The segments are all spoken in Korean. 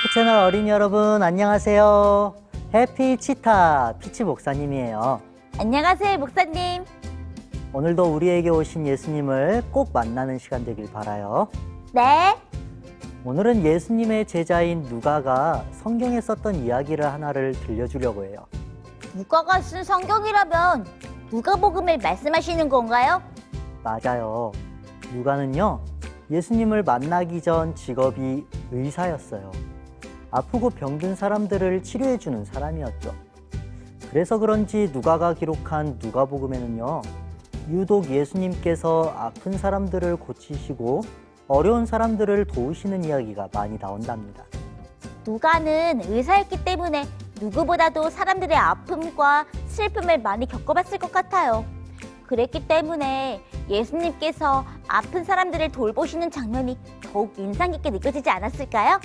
호프 채널 어린이 여러분 안녕하세요. 해피 치타 피치 목사님이에요. 안녕하세요, 목사님. 오늘도 우리에게 오신 예수님을 꼭 만나는 시간 되길 바라요. 네. 오늘은 예수님의 제자인 누가가 성경에 썼던 이야기를 하나를 들려주려고 해요. 누가가 쓴 성경이라면 누가복음을 말씀하시는 건가요? 맞아요. 누가는요, 예수님을 만나기 전 직업이 의사였어요. 아프고 병든 사람들을 치료해주는 사람이었죠. 그래서 그런지 누가가 기록한 누가복음에는요, 유독 예수님께서 아픈 사람들을 고치시고 어려운 사람들을 도우시는 이야기가 많이 나온답니다. 누가는 의사였기 때문에 누구보다도 사람들의 아픔과 슬픔을 많이 겪어봤을 것 같아요. 그랬기 때문에 예수님께서 아픈 사람들을 돌보시는 장면이 더욱 인상 깊게 느껴지지 않았을까요?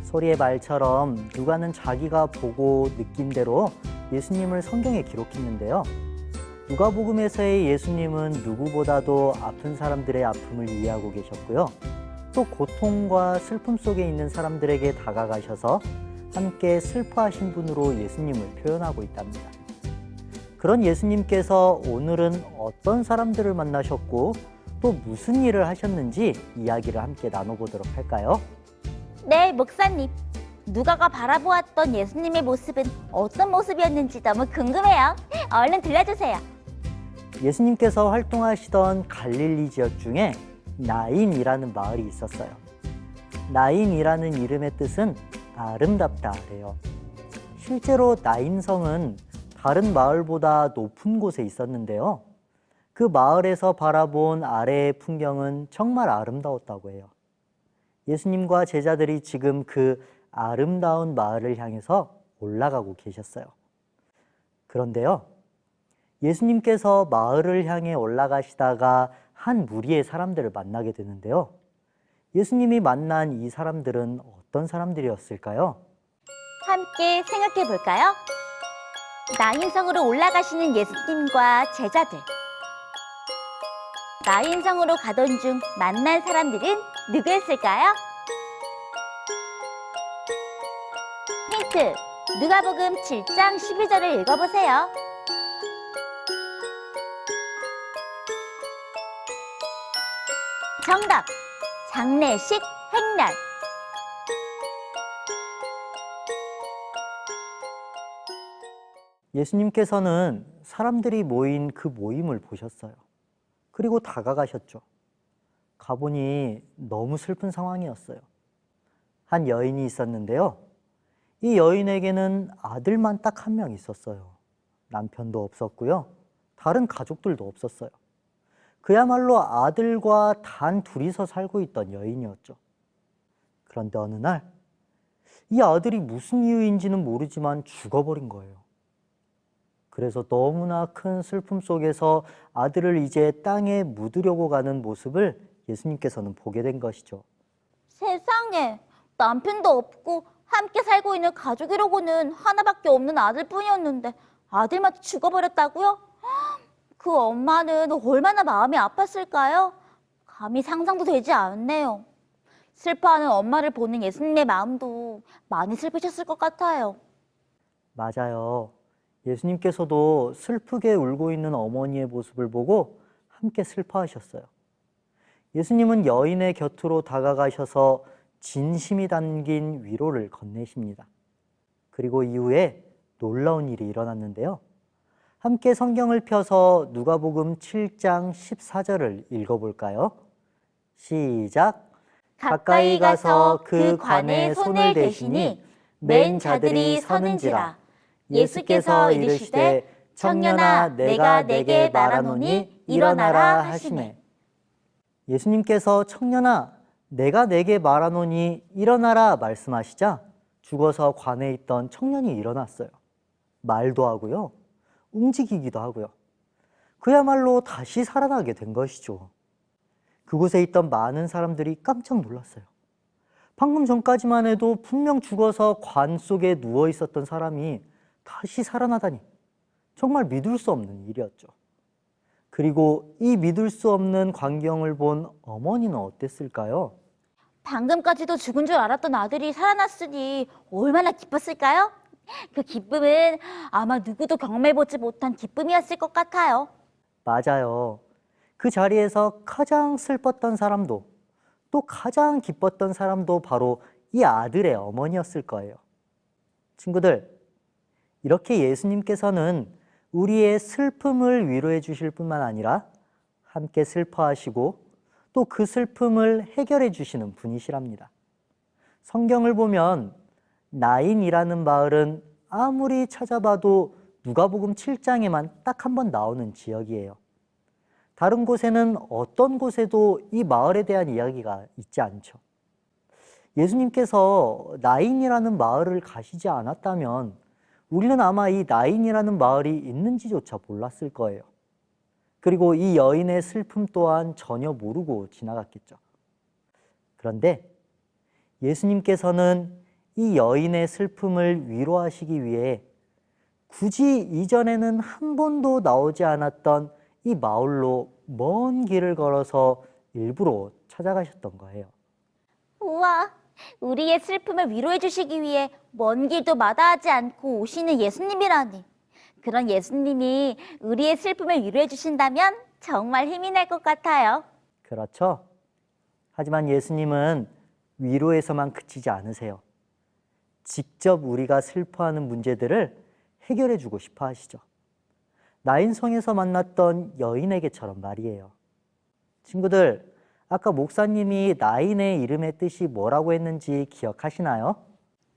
소리의 말처럼 누가는 자기가 보고 느낀 대로 예수님을 성경에 기록했는데요. 누가복음에서의 예수님은 누구보다도 아픈 사람들의 아픔을 이해하고 계셨고요. 또 고통과 슬픔 속에 있는 사람들에게 다가가셔서 함께 슬퍼하신 분으로 예수님을 표현하고 있답니다. 그런 예수님께서 오늘은 어떤 사람들을 만나셨고 또 무슨 일을 하셨는지 이야기를 함께 나눠보도록 할까요? 네, 목사님. 누가가 바라보았던 예수님의 모습은 어떤 모습이었는지 너무 궁금해요. 얼른 들려주세요. 예수님께서 활동하시던 갈릴리 지역 중에 나인이라는 마을이 있었어요. 나인이라는 이름의 뜻은 아름답다래요. 실제로 나인성은 다른 마을보다 높은 곳에 있었는데요. 그 마을에서 바라본 아래의 풍경은 정말 아름다웠다고 해요. 예수님과 제자들이 지금 그 아름다운 마을을 향해서 올라가고 계셨어요. 그런데요, 예수님께서 마을을 향해 올라가시다가 한 무리의 사람들을 만나게 되는데요. 예수님이 만난 이 사람들은 어떤 사람들이었을까요? 함께 생각해 볼까요? 나인성으로 올라가시는 예수님과 제자들. 나인성으로 가던 중 만난 사람들은 누구였을까요? 힌트, 누가복음 7장 12절을 읽어보세요. 정답! 장례식 행렬. 예수님께서는 사람들이 모인 그 모임을 보셨어요. 그리고 다가가셨죠. 가보니 너무 슬픈 상황이었어요. 한 여인이 있었는데요. 이 여인에게는 아들만 딱 한 명 있었어요. 남편도 없었고요. 다른 가족들도 없었어요. 그야말로 아들과 단 둘이서 살고 있던 여인이었죠. 그런데 어느 날 이 아들이 무슨 이유인지는 모르지만 죽어버린 거예요. 그래서 너무나 큰 슬픔 속에서 아들을 이제 땅에 묻으려고 가는 모습을 예수님께서는 보게 된 것이죠. 세상에, 남편도 없고 함께 살고 있는 가족이라고는 하나밖에 없는 아들뿐이었는데 아들만 죽어버렸다고요? 그 엄마는 얼마나 마음이 아팠을까요? 감히 상상도 되지 않네요. 슬퍼하는 엄마를 보는 예수님의 마음도 많이 슬프셨을 것 같아요. 맞아요. 예수님께서도 슬프게 울고 있는 어머니의 모습을 보고 함께 슬퍼하셨어요. 예수님은 여인의 곁으로 다가가셔서 진심이 담긴 위로를 건네십니다. 그리고 이후에 놀라운 일이 일어났는데요. 함께 성경을 펴서 누가복음 7장 14절을 읽어볼까요? 시작! 가까이 가서 그 관에 손을 대시니 맨 자들이 서는지라. 예수께서 이르시되 청년아 내가 네게 말하노니 일어나라 하시매. 예수님께서 청년아 내가 네게 말하노니 일어나라 말씀하시자 죽어서 관에 있던 청년이 일어났어요. 말도 하고요. 움직이기도 하고요. 그야말로 다시 살아나게 된 것이죠. 그곳에 있던 많은 사람들이 깜짝 놀랐어요. 방금 전까지만 해도 분명 죽어서 관 속에 누워 있었던 사람이 다시 살아나다니 정말 믿을 수 없는 일이었죠. 그리고 이 믿을 수 없는 광경을 본 어머니는 어땠을까요? 방금까지도 죽은 줄 알았던 아들이 살아났으니 얼마나 기뻤을까요? 그 기쁨은 아마 누구도 경험해보지 못한 기쁨이었을 것 같아요. 맞아요. 그 자리에서 가장 슬펐던 사람도 또 가장 기뻤던 사람도 바로 이 아들의 어머니였을 거예요. 친구들, 이렇게 예수님께서는 우리의 슬픔을 위로해 주실 뿐만 아니라 함께 슬퍼하시고 또 그 슬픔을 해결해 주시는 분이시랍니다. 성경을 보면 나인이라는 마을은 아무리 찾아봐도 누가복음 7장에만 딱 한 번 나오는 지역이에요. 다른 곳에는 어떤 곳에도 이 마을에 대한 이야기가 있지 않죠. 예수님께서 나인이라는 마을을 가시지 않았다면 우리는 아마 이 나인이라는 마을이 있는지조차 몰랐을 거예요. 그리고 이 여인의 슬픔 또한 전혀 모르고 지나갔겠죠. 그런데 예수님께서는 이 여인의 슬픔을 위로하시기 위해 굳이 이전에는 한 번도 나오지 않았던 이 마을로 먼 길을 걸어서 일부러 찾아가셨던 거예요. 우와, 우리의 슬픔을 위로해 주시기 위해 먼 길도 마다하지 않고 오시는 예수님이라니. 그런 예수님이 우리의 슬픔을 위로해 주신다면 정말 힘이 날 것 같아요. 그렇죠? 하지만 예수님은 위로에서만 그치지 않으세요. 직접 우리가 슬퍼하는 문제들을 해결해 주고 싶어 하시죠. 나인성에서 만났던 여인에게처럼 말이에요. 친구들, 아까 목사님이 나인의 이름의 뜻이 뭐라고 했는지 기억하시나요?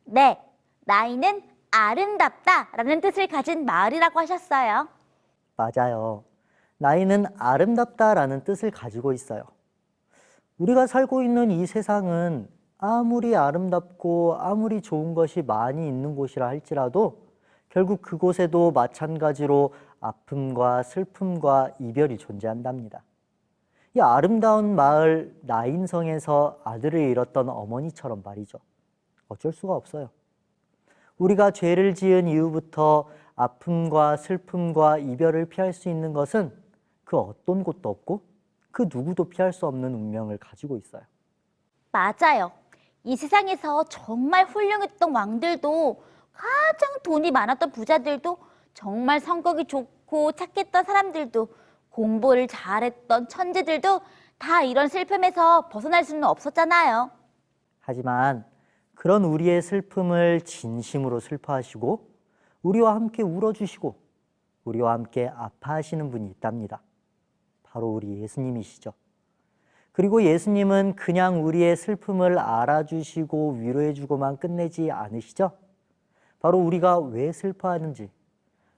네, 나이는 아름답다라는 뜻을 가진 마을이라고 하셨어요. 맞아요. 나인은 아름답다라는 뜻을 가지고 있어요. 우리가 살고 있는 이 세상은 아무리 아름답고 아무리 좋은 것이 많이 있는 곳이라 할지라도 결국 그곳에도 마찬가지로 아픔과 슬픔과 이별이 존재한답니다. 이 아름다운 마을 나인성에서 아들을 잃었던 어머니처럼 말이죠. 어쩔 수가 없어요. 우리가 죄를 지은 이후부터 아픔과 슬픔과 이별을 피할 수 있는 것은 그 어떤 곳도 없고 그 누구도 피할 수 없는 운명을 가지고 있어요. 맞아요. 이 세상에서 정말 훌륭했던 왕들도 가장 돈이 많았던 부자들도 정말 성격이 좋고 착했던 사람들도 공부를 잘했던 천재들도 다 이런 슬픔에서 벗어날 수는 없었잖아요. 하지만 그런 우리의 슬픔을 진심으로 슬퍼하시고 우리와 함께 울어주시고 우리와 함께 아파하시는 분이 있답니다. 바로 우리 예수님이시죠. 그리고 예수님은 그냥 우리의 슬픔을 알아주시고 위로해주고만 끝내지 않으시죠. 바로 우리가 왜 슬퍼하는지,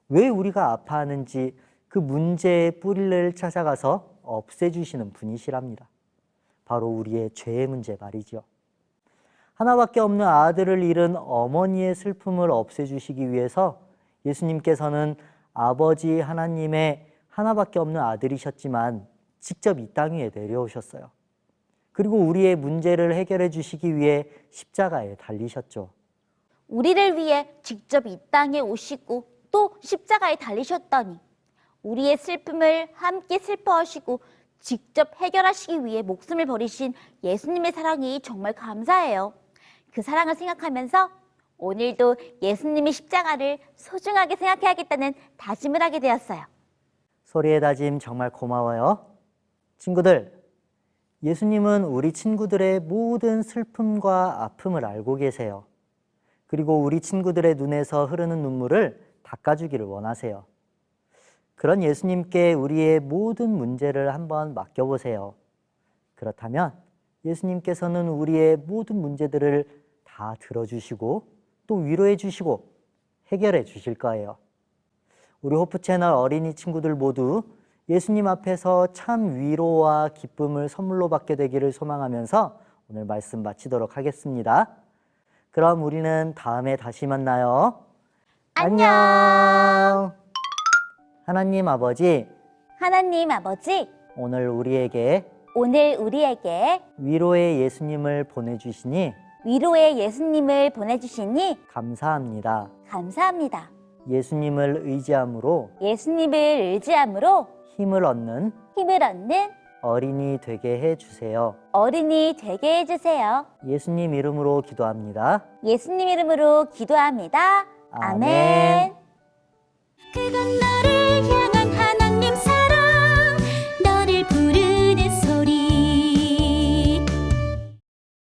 왜 우리가 아파하는지 그 문제의 뿌리를 찾아가서 없애주시는 분이시랍니다. 바로 우리의 죄의 문제 말이죠. 하나밖에 없는 아들을 잃은 어머니의 슬픔을 없애주시기 위해서 예수님께서는 아버지 하나님의 하나밖에 없는 아들이셨지만 직접 이 땅 위에 내려오셨어요. 그리고 우리의 문제를 해결해 주시기 위해 십자가에 달리셨죠. 우리를 위해 직접 이 땅에 오시고 또 십자가에 달리셨다니 우리의 슬픔을 함께 슬퍼하시고 직접 해결하시기 위해 목숨을 버리신 예수님의 사랑이 정말 감사해요. 그 사랑을 생각하면서 오늘도 예수님의 십자가를 소중하게 생각해야겠다는 다짐을 하게 되었어요. 소리의 다짐 정말 고마워요. 친구들, 예수님은 우리 친구들의 모든 슬픔과 아픔을 알고 계세요. 그리고 우리 친구들의 눈에서 흐르는 눈물을 닦아주기를 원하세요. 그런 예수님께 우리의 모든 문제를 한번 맡겨보세요. 그렇다면 예수님께서는 우리의 모든 문제들을 다 들어주시고 또 위로해 주시고 해결해 주실 거예요. 우리 호프 채널 어린이 친구들 모두 예수님 앞에서 참 위로와 기쁨을 선물로 받게 되기를 소망하면서 오늘 말씀 마치도록 하겠습니다. 그럼 우리는 다음에 다시 만나요. 안녕. 하나님 아버지, 하나님 아버지, 오늘 우리에게 오늘 우리에게 위로의 예수님을 보내주시니 위로의 예수님을 보내주시니 감사합니다. 감사합니다. 예수님을 의지함으로 예수님을 의지함으로 힘을 얻는 힘을 얻는 어린이 되게 해주세요. 어린이 되게 해주세요. 예수님 이름으로 기도합니다. 예수님 이름으로 기도합니다. 아멘. 아멘. 그건